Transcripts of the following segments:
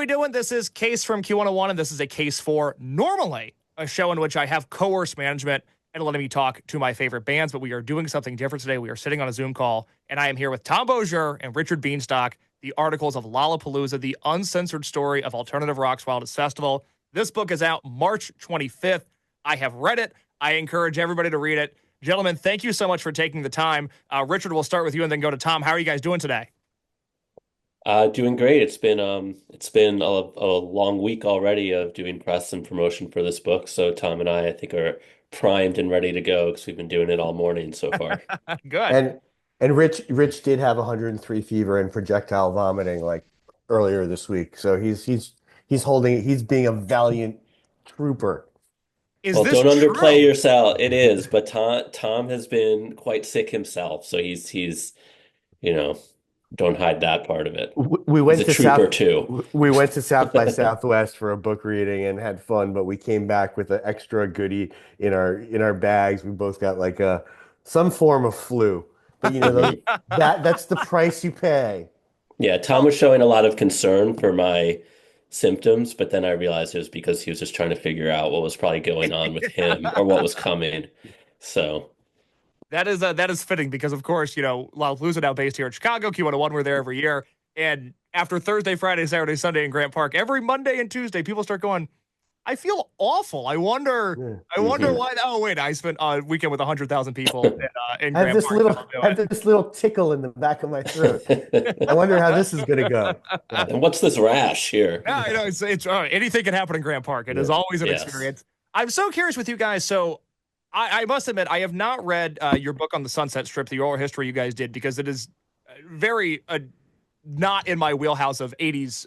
we doing? This is Case from Q101, and this is a case for normally a show in which I have coerced management and letting me talk to my favorite bands, but we are doing something different today. We are sitting on a Zoom call, and I am here with Tom Beaujour and Richard Bienstock, the articles of Lollapalooza, the uncensored story of alternative rock's wildest festival. This book is out March 25th. I have read it. I encourage everybody to read it. Gentlemen, thank you so much for taking the time. Richard, we'll start with you and then go to Tom. How are you guys doing today? Doing great. It's been a long week already of doing press and promotion for this book. So Tom and I think, are primed and ready to go because we've been doing it all morning so far. Good. And and Rich did have 103 fever and projectile vomiting like earlier this week. So he's being a valiant trooper. Is Well, this don't underplay true? yourself. It is, but Tom has been quite sick himself, so he's you know don't hide that part of it. We He's went a to trooper too. South by Southwest for a book reading and had fun, but we came back with an extra goodie in our bags. We both got like a some form of flu. But that's the price you pay. Yeah, Tom Well, was showing a lot of concern for my symptoms, but then I realized it was because he was just trying to figure out what was probably going on with him or what was coming. So, that is fitting because, of course, Lollapalooza now based here in Chicago. Q101, we're there every year. And after Thursday, Friday, Saturday, Sunday in Grant Park, every Monday and Tuesday, people start going, I feel awful. I wonder, Yeah. I wonder mhm. why. Oh, wait, I spent a weekend with 100,000 people in I have Grant this Park. little That'll do I have this little tickle in the back of my throat. I it. wonder how this is gonna go. Yeah. And what's this rash here? Yeah, I know it's anything can happen in Grant Park. It is Yeah. always an Yes. experience. I'm so curious with you guys. So I must admit, I have not read your book on the Sunset Strip, the oral history you guys did, because it is very not in my wheelhouse of 80s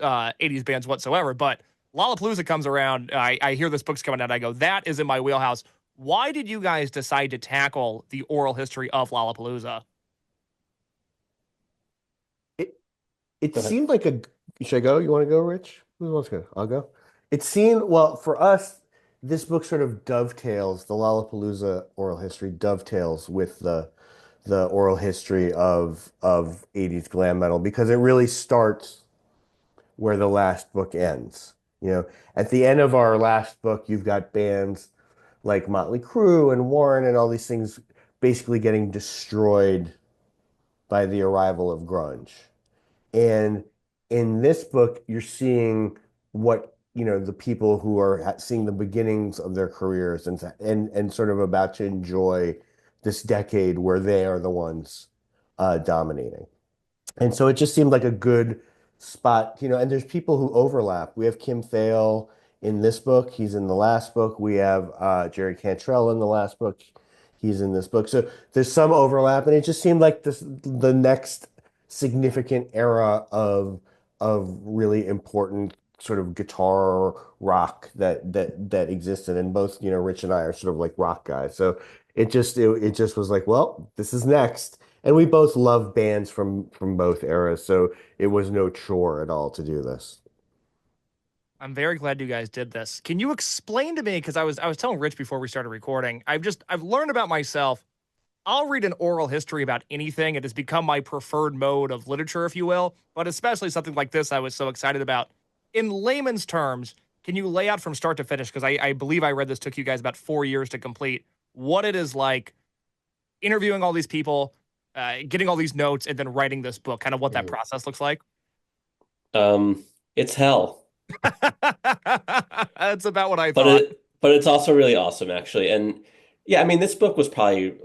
bands whatsoever. But Lollapalooza comes around. I hear this book's coming out. I go, that is in my wheelhouse. Why did you guys decide to tackle the oral history of Lollapalooza? It it Go ahead. seemed like a should I go? You want to go, Rich? Who wants to go? I'll go. It seemed well for us, this book sort of dovetails the Lollapalooza oral history dovetails with the oral history of 80s glam metal because it really starts where the last book ends. At the end of our last book, you've got bands like Motley Crue and Warren and all these things basically getting destroyed by the arrival of grunge. And in this book, you're seeing the people who are seeing the beginnings of their careers and sort of about to enjoy this decade where they are the ones dominating. And so it just seemed like a good spot, and there's people who overlap. We have Kim Thale in this book. He's in the last book. We have Jerry Cantrell in the last book. He's in this book. So there's some overlap, and it just seemed like the next significant era of really important sort of guitar rock that existed. And both, Rich and I are sort of like rock guys. So it just was like, well, this is next. And we both love bands from both eras, so it was no chore at all to do this. I'm very glad you guys did this. Can you explain to me? Because I was telling Rich before we started recording. I've learned about myself. I'll read an oral history about anything. It has become my preferred mode of literature, if you will. But especially something like this, I was so excited about. In layman's terms, can you lay out from start to finish? Because I believe I read this took you guys about 4 years to complete. What it is like interviewing all these people, getting all these notes, and then writing this book. Kind of what that Mhm. process looks like. Um, it's hell, That's about what I but thought. it's also really awesome actually. And yeah, I mean, this book was probably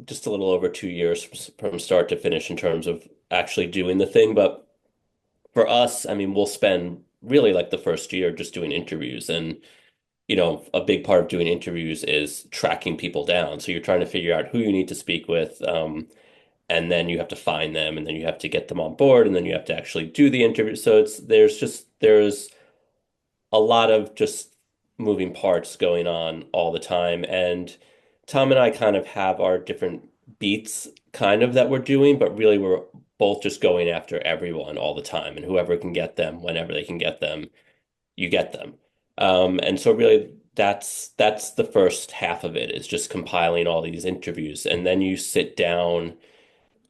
just a little over 2 years from start to finish in terms of actually doing the thing. But for us, I mean, we'll spend really like the first year just doing interviews. And, a big part of doing interviews is tracking people down. So you're trying to figure out who you need to speak with. And then you have to find them and then you have to get them on board and then you have to actually do the interview. So there's a lot of just moving parts going on all the time. And Tom and I kind of have our different beats kind of that we're doing, but really we're both just going after everyone all the time. And whoever can get them, whenever they can get them, you get them. And so really that's the first half of it is just compiling all these interviews. And then you sit down,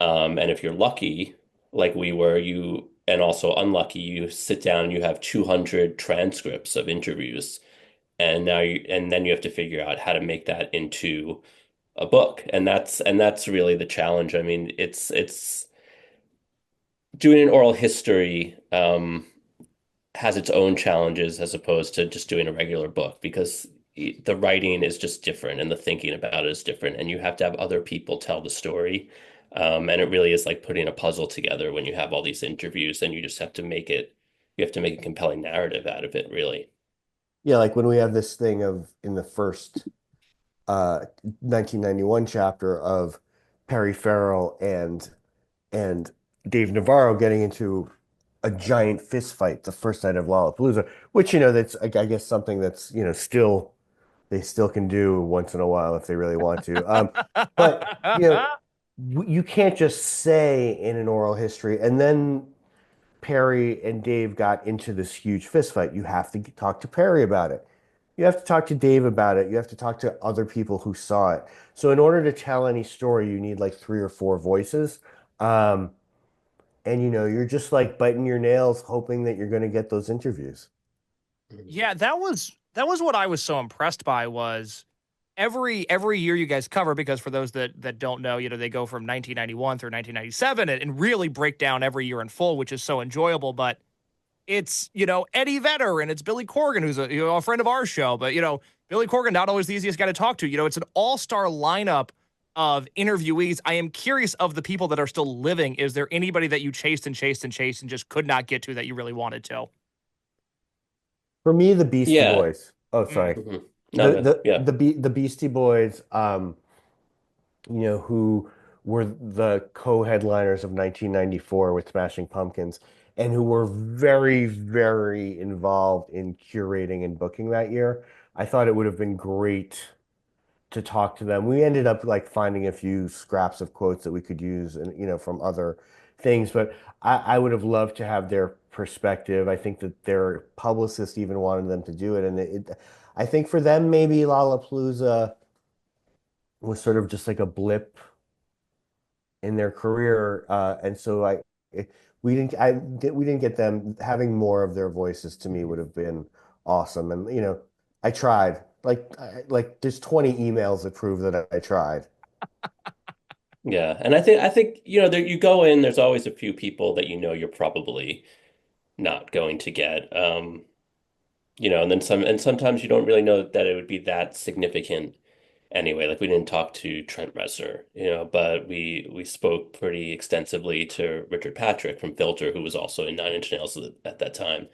and if you're lucky, like we were, you and also unlucky, you sit down and you have 200 transcripts of interviews, and then you have to figure out how to make that into a book, and that's really the challenge. I mean, it's doing an oral history has its own challenges as opposed to just doing a regular book because the writing is just different and the thinking about it is different, and you have to have other people tell the story. And it really is like putting a puzzle together when you have all these interviews, and you just have to make it, you have to make a compelling narrative out of it, really. Yeah, like when we have this thing of in the first 1991 chapter of Perry Farrell and Dave Navarro getting into a giant fist fight the first night of Lollapalooza, which that's I guess something that's still they still can do once in a while if they really want to. But you can't just say in an oral history, and then Perry and Dave got into this huge fist fight. You have to talk to Perry about it. You have to talk to Dave about it. You have to talk to other people who saw it. So in order to tell any story, you need like three or four voices. Um, and you're just like biting your nails, hoping that you're going to get those interviews. Yeah, that was what I was so impressed by was every year you guys cover, because for those that don't know, they go from 1991 through 1997 and really break down every year in full, which is so enjoyable. But it's Eddie Vedder and it's Billy Corgan, who's a friend of our show. But Billy Corgan, not always the easiest guy to talk to. It's an all-star lineup of interviewees. I am curious, of the people that are still living, is there anybody that you chased and chased and chased and just could not get to that you really wanted to? For me, the Beastie Yeah. Boys. Oh, sorry. Mhm. No, The man. Yeah. the Beastie Boys, who were the co-headliners of 1994 with Smashing Pumpkins, and who were very, very involved in curating and booking that year. I thought it would have been great to talk to them. We ended up like finding a few scraps of quotes that we could use and from other things, but I would have loved to have their perspective. I think that their publicist even wanted them to do it, and I think for them maybe Lollapalooza was sort of just like a blip in their career, and so we didn't get them. Having more of their voices to me would have been awesome, and I tried. Like there's 20 emails that prove that I tried. Yeah. And I think there you go in, there's always a few people that you're probably not going to get. And then and sometimes you don't really know that it would be that significant anyway. Like we didn't talk to Trent Reznor, but we spoke pretty extensively to Richard Patrick from Filter, who was also in Nine Inch Nails at that time.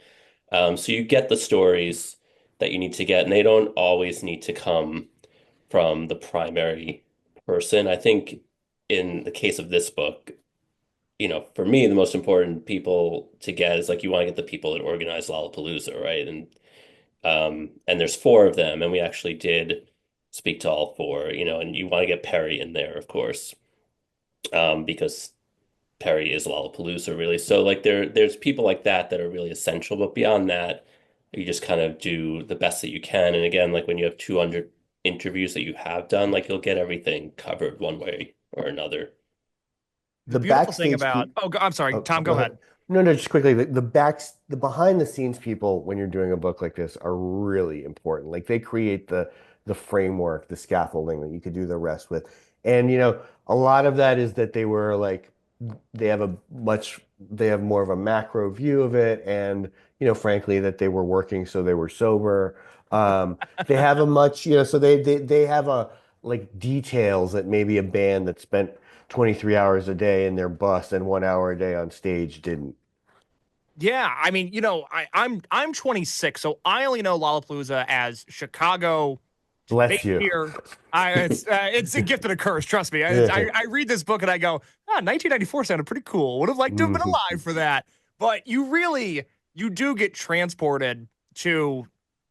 So you get the stories that you need to get, and they don't always need to come from the primary person. I think in the case of this book, for me, the most important people to get is like you want to get the people that organize Lollapalooza, right? And there's four of them, and we actually did speak to all four, and you want to get Perry in there, of course, because Perry is Lollapalooza, really. So like there's people like that are really essential, but beyond that, you just kind of do the best that you can. And again, like when you have 200 interviews that you have done, like you'll get everything covered one way or another. The The beautiful thing backstage about people. I'm sorry, Oh, Tom, go go ahead. ahead. No, no, just quickly, the behind the scenes people when you're doing a book like this are really important. Like they create the framework, the scaffolding that you could do the rest with. And a lot of that is that they were like they have they have more of a macro view of it, and frankly that they were working so they were sober. They have a much, so they have a like details that maybe a band that spent 23 hours a day in their bus and 1 hour a day on stage didn't. Yeah, I mean, I'm 26, so I only know Lollapalooza as Chicago Bless based you. here. It's a gift and a curse. Trust me. Yeah. I read this book and I go, 1994 sounded pretty cool. Would have liked to have been Mhm. alive for that. But you do get transported to,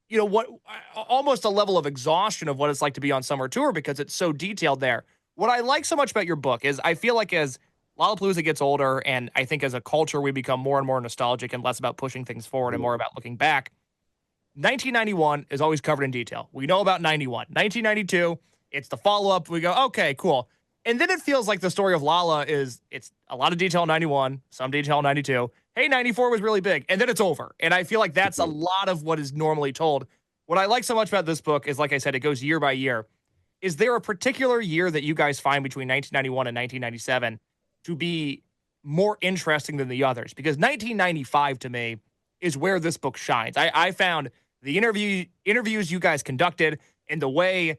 what almost a level of exhaustion of what it's like to be on summer tour because it's so detailed there. What I like so much about your book is I feel like as Lollapalooza gets older, and I think as a culture we become more and more nostalgic and less about pushing things forward and more about looking back. 1991 is always covered in detail. We know about 91. 1992, it's the follow-up. We go, okay, cool. And then it feels like the story of Lala it's a lot of detail in 91, some detail in 92. hey, 94 was really big, and then it's over. And I feel like that's a lot of what is normally told. What I like so much about this book is, like I said, it goes year by year. Is there a particular year that you guys find between 1991 and 1997 to be more interesting than the others? Because 1995 to me is where this book shines. I found the interviews you guys conducted and the way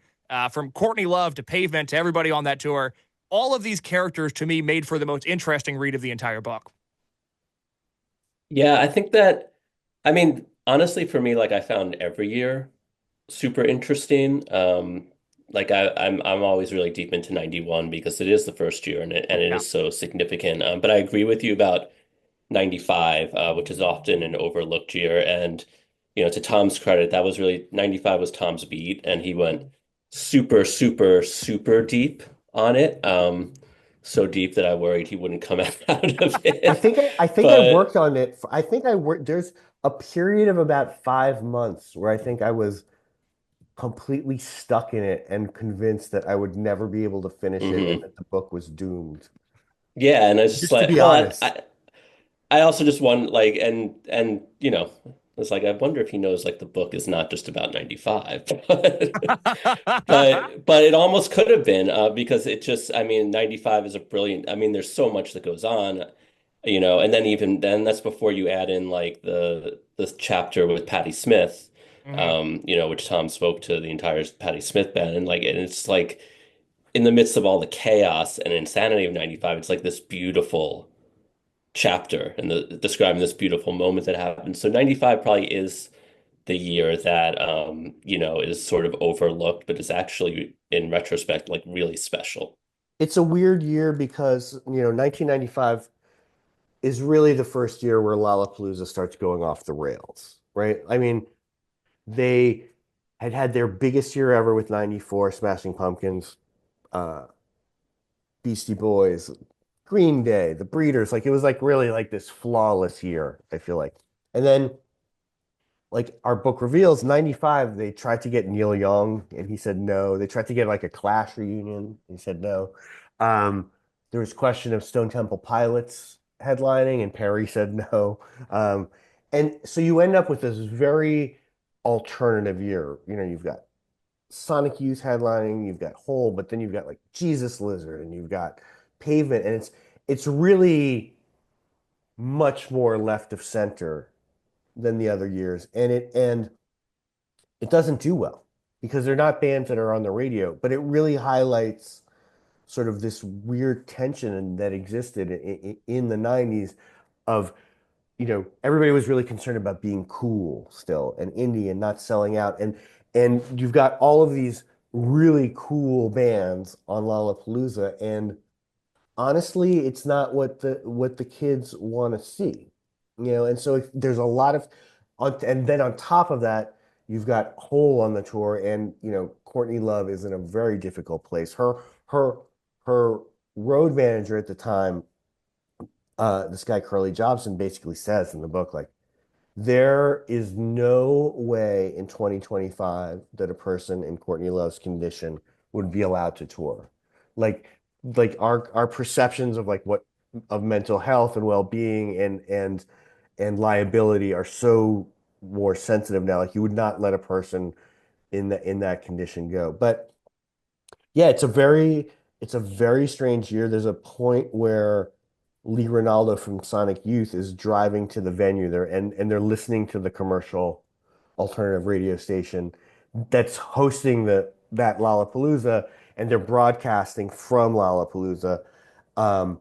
from Courtney Love to Pavement to everybody on that tour, all of these characters to me made for the most interesting read of the entire book. Yeah, I think that, I mean, honestly, for me, like I found every year super interesting. Like I'm always really deep into 91 because it is the first year and it Yeah. is so significant. But I agree with you about 95, which is often an overlooked year. And, to Tom's credit, that was really 95 was Tom's beat, and he went super, super, super deep on it. So deep that I worried he wouldn't come out of I it. think I worked But on it. I think I worked. There's a period of about 5 months where I think I was completely stuck in it and convinced that I would never be able to finish it and mhm. that the book was doomed. Yeah, and it's just Just to like, be well, honest. I also just want like and it's like I wonder if he knows like the book is not just about 95. But it almost could have been because it just I mean 95 is a brilliant I mean there's so much that goes on, and then even then that's before you add in like the chapter with Patti Smith, Mhm. which Tom spoke to the entire Patti Smith band, and it's like in the midst of all the chaos and insanity of 95, it's like this beautiful chapter and describing this beautiful moment that happened. So 95 probably is the year that is sort of overlooked, but is actually in retrospect like really special. It's a weird year because, 1995 is really the first year where Lollapalooza starts going off the rails, right? I mean, they had their biggest year ever with 94, Smashing Pumpkins, uh, Beastie Boys, Green Day, The Breeders. Like it was like really like this flawless year, I feel like. And then like our book reveals, 95, they tried to get Neil Young and he said no. They tried to get like a Clash reunion. He said no. Um, there was question of Stone Temple Pilots headlining and Perry said no. And so you end up with this very alternative year. You've got Sonic Youth headlining, you've got Hole, but then you've got like Jesus Lizard and you've got Pavement, and it's really much more left of center than the other years, and it doesn't do well because they're not bands that are on the radio, but it really highlights sort of this weird tension that existed in the 90s of everybody was really concerned about being cool still and indie and not selling out. And you've got all of these really cool bands on Lollapalooza, and honestly, it's not what the kids want to see. And so there's a lot of and then on top of that, you've got Hole on the tour, and Courtney Love is in a very difficult place. Her road manager at the time, this guy Curly Jobson, basically says in the book, like, there is no way in 2025 that a person in Courtney Love's condition would be allowed to tour. Like, our perceptions of like what of mental health and well-being and liability are so more sensitive now. Like you would not let a person in that condition go. But yeah, it's a very strange year. There's a point where Lee Ronaldo from Sonic Youth is driving to the venue there, and they're listening to the commercial alternative radio station that's hosting that Lollapalooza, and they're broadcasting from Lollapalooza. Um,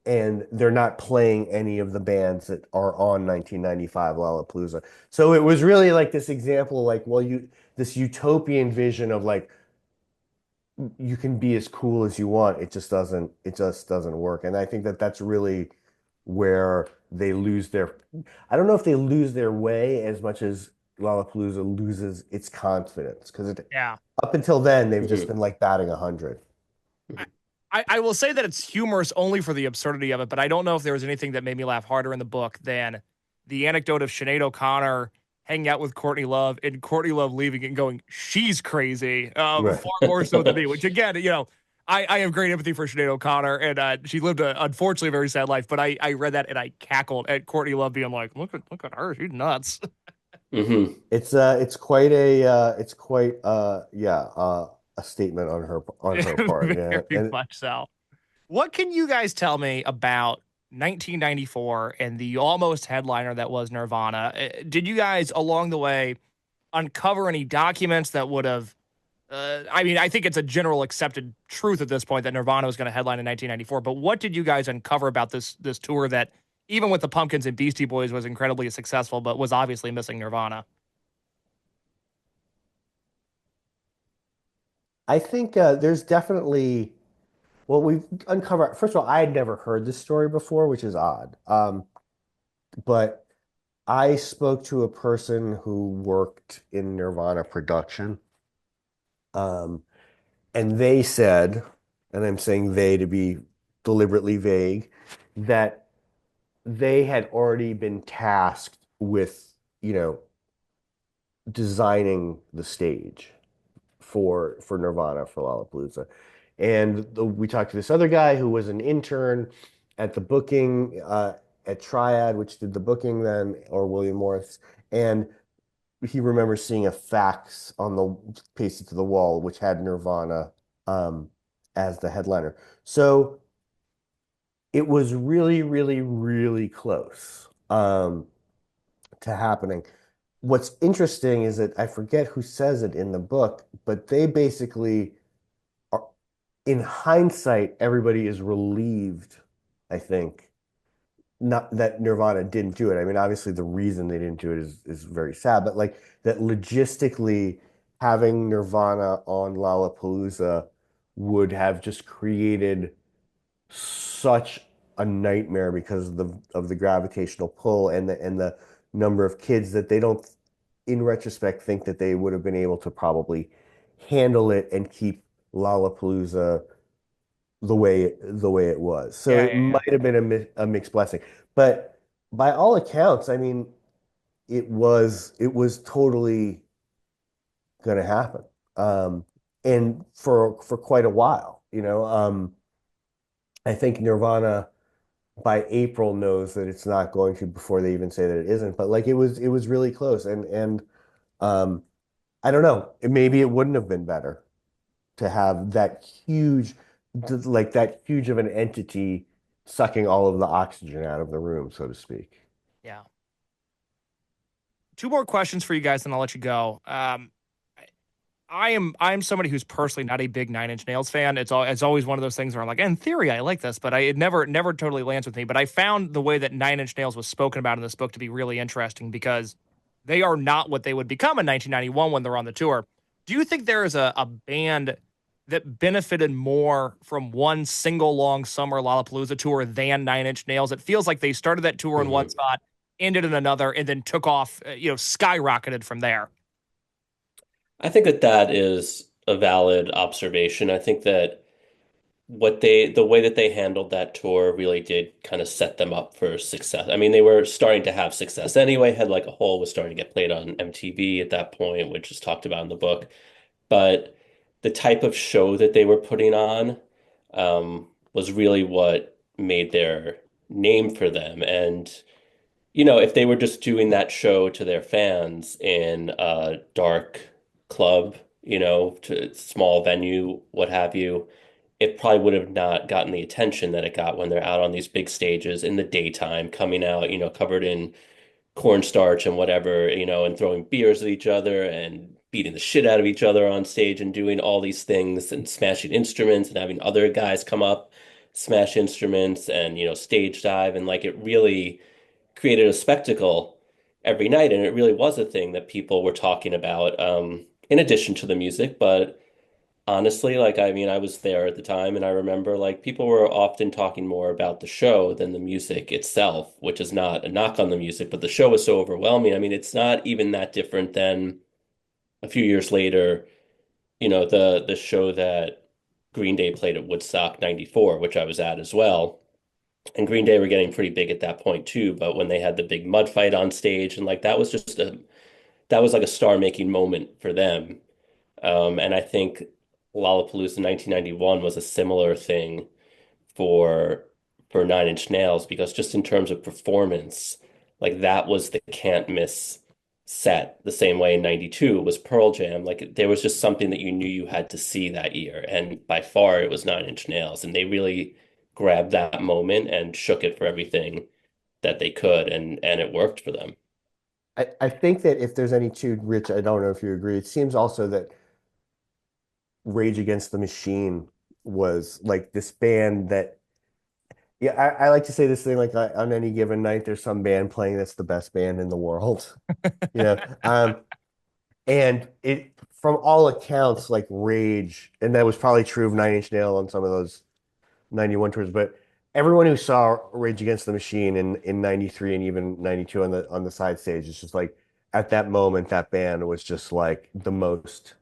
and they're not playing any of the bands that are on 1995 Lollapalooza. So it was really like this example, like, well, this utopian vision of like you can be as cool as you want. It just doesn't work. And I think that that's really where they lose their, I don't know if they lose their way as much as Lollapalooza loses its confidence because Yeah. up until then they've just Mhm. been like batting 100. I, I will say that it's humorous only for the absurdity of it, but I don't know if there was anything that made me laugh harder in the book than the anecdote of Sinead O'Connor hanging out with Courtney Love and Courtney Love leaving and going, she's crazy, Right. far more so than me, which again, I have great empathy for Sinead O'Connor, and she lived unfortunately a very sad life. But I read that and I cackled at Courtney Love being like, look at her, she's nuts. Hmm. It's quite a it's quite yeah a statement on her part. Yeah, Very and much so. What can you guys tell me about 1994 and the almost headliner that was Nirvana? Did you guys along the way uncover any documents that would have I mean, I think it's a general accepted truth at this point that Nirvana was going to headline in 1994. But what did you guys uncover about this tour that, even with the Pumpkins and Beastie Boys, was incredibly successful, but was obviously missing Nirvana? I think there's definitely well we've uncovered. First of all, I had never heard this story before, which is odd. But I spoke to a person who worked in Nirvana production, um, and they said, and I'm saying they to be deliberately vague, that they had already been tasked with, designing the stage for Nirvana for Lollapalooza. And we talked to this other guy who was an intern at the booking at Triad, which did the booking then, or William Morris, and he remembers seeing a fax on the pasted to the wall, which had Nirvana um, as the headliner. So it was really, really, really close to happening. What's interesting is that I forget who says it in the book, but they basically are, in hindsight, everybody is relieved, I think, not that Nirvana didn't do it. I mean, obviously the reason they didn't do it is very sad, but like that logistically having Nirvana on Lollapalooza would have just created such a nightmare because of the gravitational pull and the number of kids that they don't, in retrospect, think that they would have been able to probably handle it and keep Lollapalooza the way it was. So Yeah, it yeah, yeah. might have been a mixed blessing. But by all accounts, I mean, it was totally going to happen. And for quite a while, I think Nirvana by April knows that it's not going to before they even say that it isn't. But like it was really close. And um, I don't know. Maybe it wouldn't have been better to have that huge of an entity sucking all of the oxygen out of the room, so to speak. Yeah. Two more questions for you guys, then I'll let you go. I'm somebody who's personally not a big Nine Inch Nails fan. It's always one of those things where I'm like, in theory, I like this, but it never totally lands with me. But I found the way that Nine Inch Nails was spoken about in this book to be really interesting because they are not what they would become in 1991 when they're on the tour. Do you think there is a band that benefited more from one single long summer Lollapalooza tour than Nine Inch Nails? It feels like they started that tour in one Hmm. spot, ended in another, and then took off, skyrocketed from there. I think that that is a valid observation. I think that the way that they handled that tour really did kind of set them up for success. I mean, they were starting to have success anyway. Head Like a Hole was starting to get played on MTV at that point, which is talked about in the book. But the type of show that they were putting on was really what made their name for them. And if they were just doing that show to their fans in a dark club, to small venue, what have you, it probably would have not gotten the attention that it got when they're out on these big stages in the daytime, coming out, covered in cornstarch and whatever, and throwing beers at each other and beating the shit out of each other on stage and doing all these things and smashing instruments and having other guys come up, smash instruments and, stage dive. And like it really created a spectacle every night. And it really was a thing that people were talking about, in addition to the music. But honestly, like, I mean, I was there at the time and I remember like people were often talking more about the show than the music itself, which is not a knock on the music, but the show was so overwhelming. I mean, it's not even that different than a few years later, the show that Green Day played at Woodstock 94, which I was at as well. And Green Day were getting pretty big at that point too, but when they had the big mud fight on stage and like that was like a star-making moment for them. And I think Lollapalooza 1991 was a similar thing for Nine Inch Nails because just in terms of performance, like that was the can't miss set the same way in 92 was Pearl Jam. Like there was just something that you knew you had to see that year. And by far it was Nine Inch Nails. And they really grabbed that moment and shook it for everything that they could and it worked for them. I think that if there's any two, Rich, I don't know if you agree. It seems also that Rage Against the Machine was like this band that, yeah, I like to say this thing like on any given night, there's some band playing that's the best band in the world, you know. And it, from all accounts, like Rage, and that was probably true of Nine Inch Nails on some of those 91 tours, but everyone who saw Rage Against the Machine in 93 and even 92 on the side stage, it's just like at that moment, that band was just like the most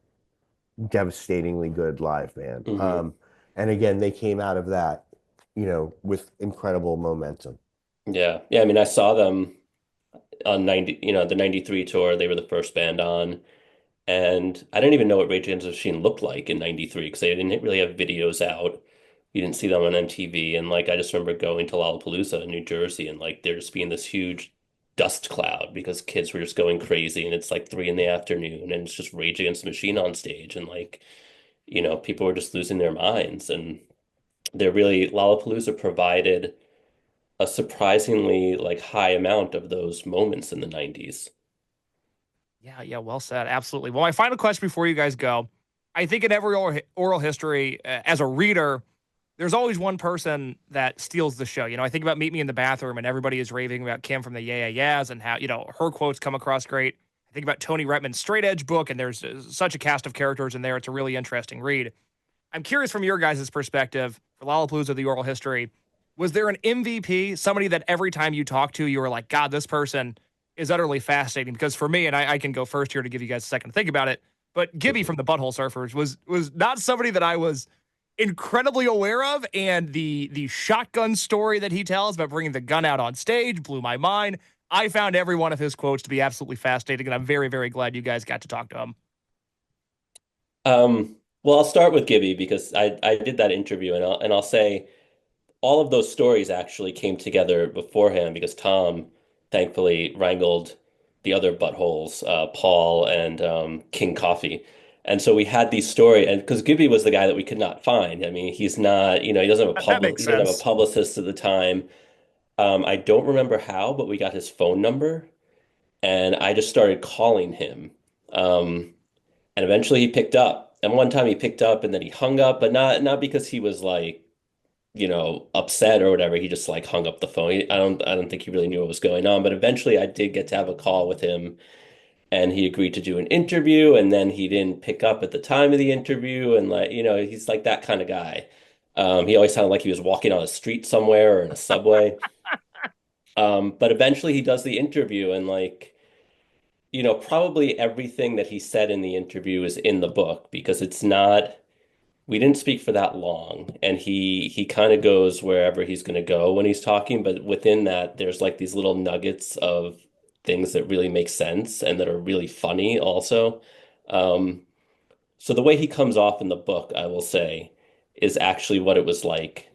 devastatingly good live band. Hmm. And again, they came out of that, with incredible momentum. Yeah. Yeah. I mean, I saw them on 90, the 93 tour. They were the first band on. And I didn't even know what Rage Against the Machine looked like in 93 because they didn't really have videos out. You didn't see them on MTV. And like, I just remember going to Lollapalooza in New Jersey and like there just being this huge dust cloud because kids were just going crazy. And it's like 3 in the afternoon and it's just Rage Against the Machine on stage. And like, people were just losing their minds. And they're really, Lollapalooza provided a surprisingly like high amount of those moments in the 90s. Yeah, yeah, well said. Absolutely. Well, my final question before you guys go. I think in every oral history, as a reader, there's always one person that steals the show. I think about Meet Me in the Bathroom, and everybody is raving about Kim from the Yeah Yeah Yeahs and how, her quotes come across great. I think about Tony Redman's Straight Edge book, and there's such a cast of characters in there. It's a really interesting read. I'm curious from your guys' perspective for Lollapalooza, the oral history, was there an MVP, somebody that every time you talk to, you were like, God, this person is utterly fascinating? Because for me, and I can go first here to give you guys a second to think about it, but Gibby from Mhm. the Butthole Surfers was not somebody that I was incredibly aware of, and the shotgun story that he tells about bringing the gun out on stage blew my mind. I found every one of his quotes to be absolutely fascinating, and I'm very, very glad you guys got to talk to him. Well, I'll start with Gibby because I did that interview and I'll say all of those stories actually came together beforehand because Tom thankfully wrangled the other buttholes, Paul and King Coffee. And so we had these story and because Gibby was the guy that we could not find. I mean, he's not, he doesn't have a That makes he didn't have a sense. publicist at the time. I don't remember how, but we got his phone number and I just started calling him. Um, and eventually he picked up. And one time he picked up and then he hung up, but not because he was like, upset or whatever. He just like hung up the phone. I don't think he really knew what was going on, but eventually I did get to have a call with him and he agreed to do an interview and then he didn't pick up at the time of the interview and like, he's like that kind of guy. He always sounded like he was walking on a street somewhere or in a subway. But eventually he does the interview and like probably everything that he said in the interview is in the book because it's not, we didn't speak for that long. And he kind of goes wherever he's going to go when he's talking. But within that, there's like these little nuggets of things that really make sense and that are really funny also. Um, so the way he comes off in the book, I will say, is actually what it was like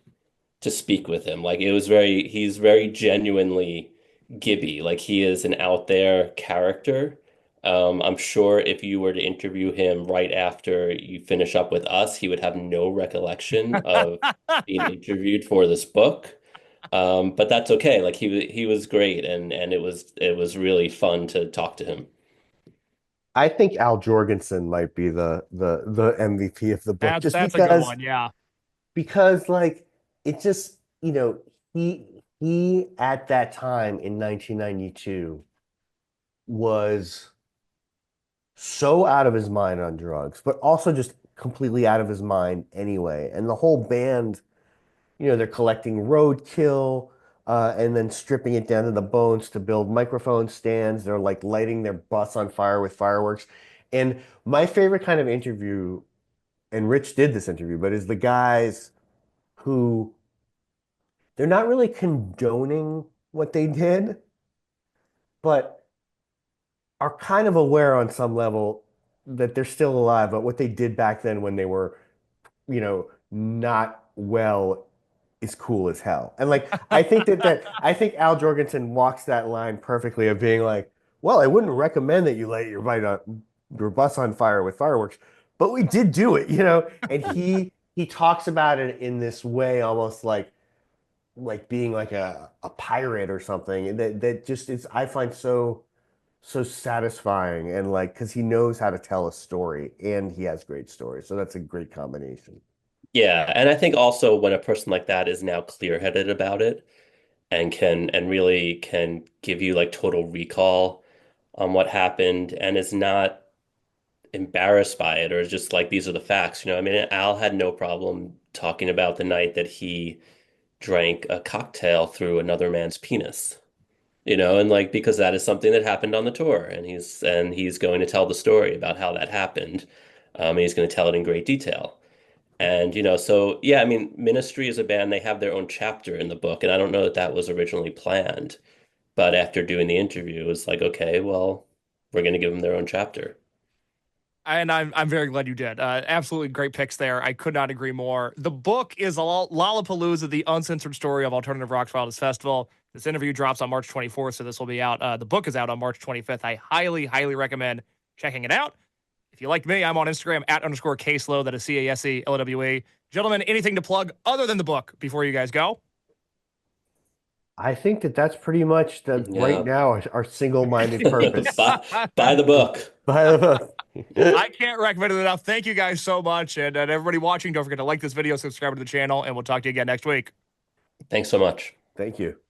to speak with him. Like he's very genuinely Gibby. Like he is an out there character. I'm sure if you were to interview him right after you finish up with us, he would have no recollection of being interviewed for this book. But that's okay. Like he was great and it was really fun to talk to him. I think Al Jorgensen might be the MVP of the book, just That's a good one. Yeah. because like it just, he at that time in 1992 was so out of his mind on drugs, but also just completely out of his mind anyway. And the whole band, they're collecting roadkill, and then stripping it down to the bones to build microphone stands. They're like lighting their bus on fire with fireworks. And my favorite kind of interview, and Rich did this interview, but is the guys who they're not really condoning what they did, but are kind of aware on some level. that they're still alive, but what they did back then when they were, not well is cool as hell. And like I think Al Jorgensen walks that line perfectly of being like, well, I wouldn't recommend that you light your bus on fire with fireworks, but we did do it, And he talks about it in this way, almost like being like a pirate or something. And that just is I find so satisfying and like because he knows how to tell a story and he has great stories. So that's a great combination. Yeah, and I think also when a person like that is now clear-headed about it and really can give you like total recall on what happened and is not embarrassed by it or is just like these are the facts, I mean, Al had no problem talking about the night that he drank a cocktail through another man's penis. And like because that is something that happened on the tour and he's going to tell the story about how that happened. And he's going to tell it in great detail. And so yeah, I mean, Ministry is a band, they have their own chapter in the book, and I don't know that that was originally planned, but after doing the interview, it was like, okay, well, we're going to give them their own chapter. And I'm very glad you did. Absolutely great picks there. I could not agree more. The book is Lollapalooza, the uncensored story of alternative rock's wildest festival. This interview drops on March 24th, so this will be out. The book is out on March 25th. I highly, highly recommend checking it out. If you like me, I'm on Instagram @_ Case Lowe. That is CASELOWE. Gentlemen, anything to plug other than the book before you guys go? I think that that's pretty much the right Yeah. now our single-minded purpose. Buy the book. By the book. I can't recommend it enough. Thank you guys so much. And everybody watching, don't forget to like this video, subscribe to the channel, and we'll talk to you again next week. Thanks so much. Thank you.